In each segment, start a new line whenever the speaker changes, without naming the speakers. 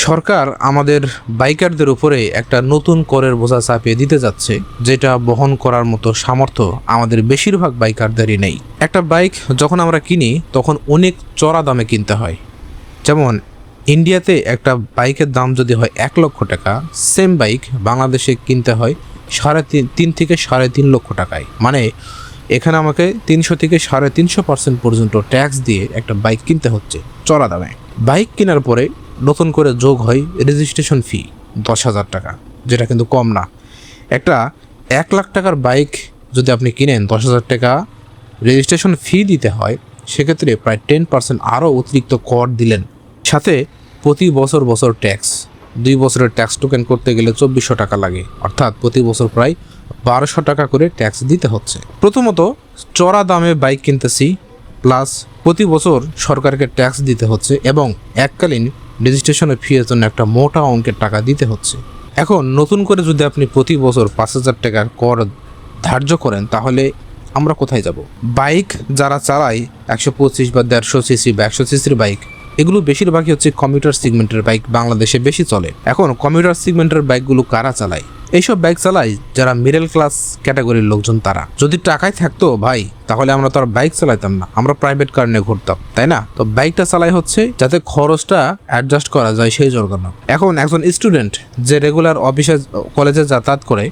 সরকার আমাদের বাইকারদের উপরে একটা নতুন করের বোঝা চাপিয়ে দিতে যাচ্ছে, যেটা বহন করার মতো সামর্থ্য আমাদের বেশিরভাগ বাইকারদেরই নেই। একটা বাইক যখন আমরা কিনি তখন অনেক চড়া দামে কিনতে হয়। যেমন ইন্ডিয়াতে একটা বাইকের দাম যদি হয় 1 লক্ষ টাকা, সেম বাইক বাংলাদেশে কিনতে হয় 3.5 থেকে 3.5 লক্ষ টাকায়। মানে এখানে আমাকে 300 থেকে 350% পর্যন্ত ট্যাক্স দিয়ে একটা বাইক কিনতে হচ্ছে চড়া দামে। বাইক কেনার পরে নতুন করে যোগ হয় রেজিস্ট্রেশন ফি 10,000 টাকা, যেটা কিন্তু কম না। একটা 1 লাখ টাকার বাইক যদি আপনি কিনেন, 10,000 টাকা রেজিস্ট্রেশন ফি দিতে হয়, সেক্ষেত্রে প্রায় 10% আরও অতিরিক্ত কর দিলেন। সাথে প্রতি বছর বছর ট্যাক্স, 2 বছরের ট্যাক্স টোকেন করতে গেলে 2400 টাকা লাগে, অর্থাৎ প্রতি বছর প্রায় 1200 টাকা করে ট্যাক্স দিতে হচ্ছে। প্রথমত চড়া দামে বাইক কিনতেছি, প্লাস প্রতি বছর সরকারকে ট্যাক্স দিতে হচ্ছে এবং এককালীন রেজিস্ট্রেশনের ফি এর জন্য একটা মোটা অঙ্কের টাকা দিতে হচ্ছে। এখন নতুন করে যদি আপনি প্রতি বছর 5,000 টাকার কর ধার্য করেন, তাহলে আমরা কোথায় যাব? বাইক যারা চালায় 125 বা 150 সিসি বা 100 সিসির বাইক, এগুলো বেশিরভাগই হচ্ছে কমিউটার সেগমেন্টের বাইক, বাংলাদেশে বেশি চলে। এখন কমিউটার সেগমেন্টের বাইকগুলো কারা চালায়? এইসব বাইক চালায় যারা মিডল ক্লাস ক্যাটাগরির লোকজন। তারা যদি টাকায় থাকতো ভাই, তাহলে আমরা তো আর বাইক চালাইতাম না, আমরা প্রাইভেট কার নিয়ে ঘুরতাম, তাই না? তো বাইকটা চালাই হচ্ছে যাতে খরচটা অ্যাডজাস্ট করা যায় সেই জন্য। এখন একজন স্টুডেন্ট যে রেগুলার অফিসে কলেজে যাতায়াত করে,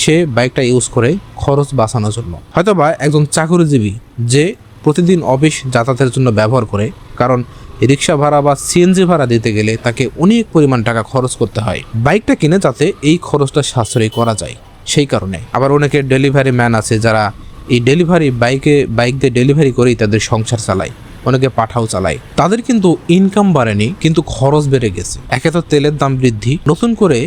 সে বাইকটা ইউজ করে খরচ বাঁচানোর জন্য। হয়তোবা একজন চাকরিজীবী যে প্রতিদিন অফিস যাতায়াতের জন্য ব্যবহার করে, কারণ রিক্সা ভাড়া বা সিএনজি ভাড়া দিতে গেলে তাকে অনেক পরিমাণ টাকা খরচ করতে হয়। বাইকটা কিনে যাতে এই খরচটা সাশ্রয়ী করা যায় সেই কারণে। আবার অনেকে ডেলিভারি ম্যান আছে যারা এই ডেলিভারি বাইক দিয়ে ডেলিভারি করেই তাদের সংসার চালায়, অনেকে পাঠাও চালায়। তাদের কিন্তু ইনকাম বাড়েনি, কিন্তু খরচ বেড়ে গেছে। একে তো তেলের দাম বৃদ্ধি, নতুন করে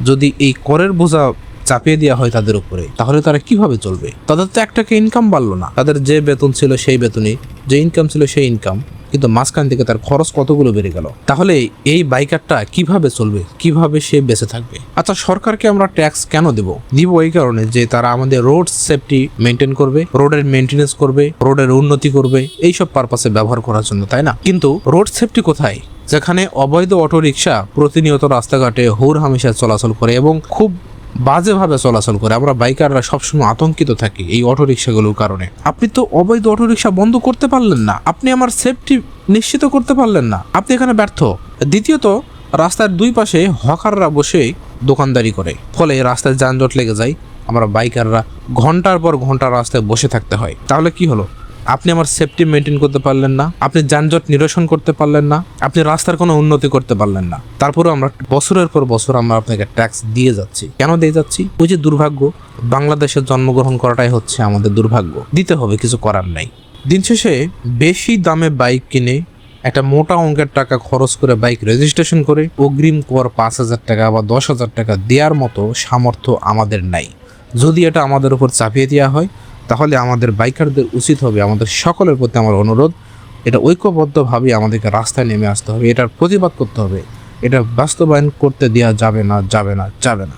যদি এই করের বোঝা চাপিয়ে দেওয়া হয় তাদের উপরে, তাহলে তারা কিভাবে চলবে? তাদের তো একটাকে ইনকাম বাড়লো না, তাদের যে বেতন ছিল সেই বেতনই, যে ইনকাম ছিল সেই ইনকাম, কিন্তু মাঝখান থেকে তার খরচ কতগুলো বেড়ে গেল। তাহলে এই বাইকারটা কিভাবে চলবে, কিভাবে সে বেঁচে থাকবে? আচ্ছা, সরকারকে আমরা ট্যাক্স কেন দিব এই কারণে যে তারা আমাদের রোড সেফটি মেনটেন করবে, রোডের মেনটেনেন্স করবে, রোডের উন্নতি করবে, এইসব পারপাসে ব্যবহার করার জন্য, তাই না? কিন্তু রোড সেফটি কোথায়, যেখানে অবৈধ অটোরিকশা প্রতিনিয়ত রাস্তাঘাটে হুর হামেশা চলাচল করে এবং খুব বাজেভাবে চলাচল করে। আমরা বাইকাররা সবসময় আতঙ্কিত থাকি এই অটোরিকশাগুলোর কারণে। আপনি তো অবৈধ অটোরিকশা বন্ধ করতে পারলেন না, আপনি আমার সেফটি নিশ্চিত করতে পারলেন না, আপনি এখানে ব্যর্থ। দ্বিতীয়ত, রাস্তার দুই পাশে হকাররা বসে দোকানদারি করে, ফলে রাস্তায় যানজট লেগে যায়। আমরা বাইকাররা ঘন্টার পর ঘন্টা রাস্তায় বসে থাকতে হয়। তাহলে কি হলো? আপনি আমার সেফটি মেনটেন করতে পারলেন না, আপনি যানজট নিরসন করতে পারলেন না, আপনি রাস্তার কোনো উন্নতি করতে পারলেন না। তারপরে আমরা বছরের পর বছর আমরা আপনাকে ট্যাক্স দিয়ে যাচ্ছি। কেন দিয়ে যাচ্ছি? ওই যে দুর্ভাগ্য, বাংলাদেশে জন্মগ্রহণ করাটাই হচ্ছে আমাদের দুর্ভাগ্য। দিতে হবে, কিছু করার নাই। দিন শেষে বেশি দামে বাইক কিনে একটা মোটা অঙ্কের টাকা খরচ করে বাইক রেজিস্ট্রেশন করে অগ্রিম কর 5,000 টাকা বা 10,000 টাকা দেওয়ার মতো সামর্থ্য আমাদের নাই। যদি এটা আমাদের উপর চাপিয়ে দেওয়া হয়, তাহলে আমাদের বাইকারদের উচিত হবে, আমাদের সকলের প্রতি আমার অনুরোধ, এটা ঐক্যবদ্ধভাবে আমাদেরকে রাস্তায় নেমে আসতে হবে, এটার প্রতিবাদ করতে হবে। এটা বাস্তবায়ন করতে দেওয়া যাবে না, যাবে না, যাবে না।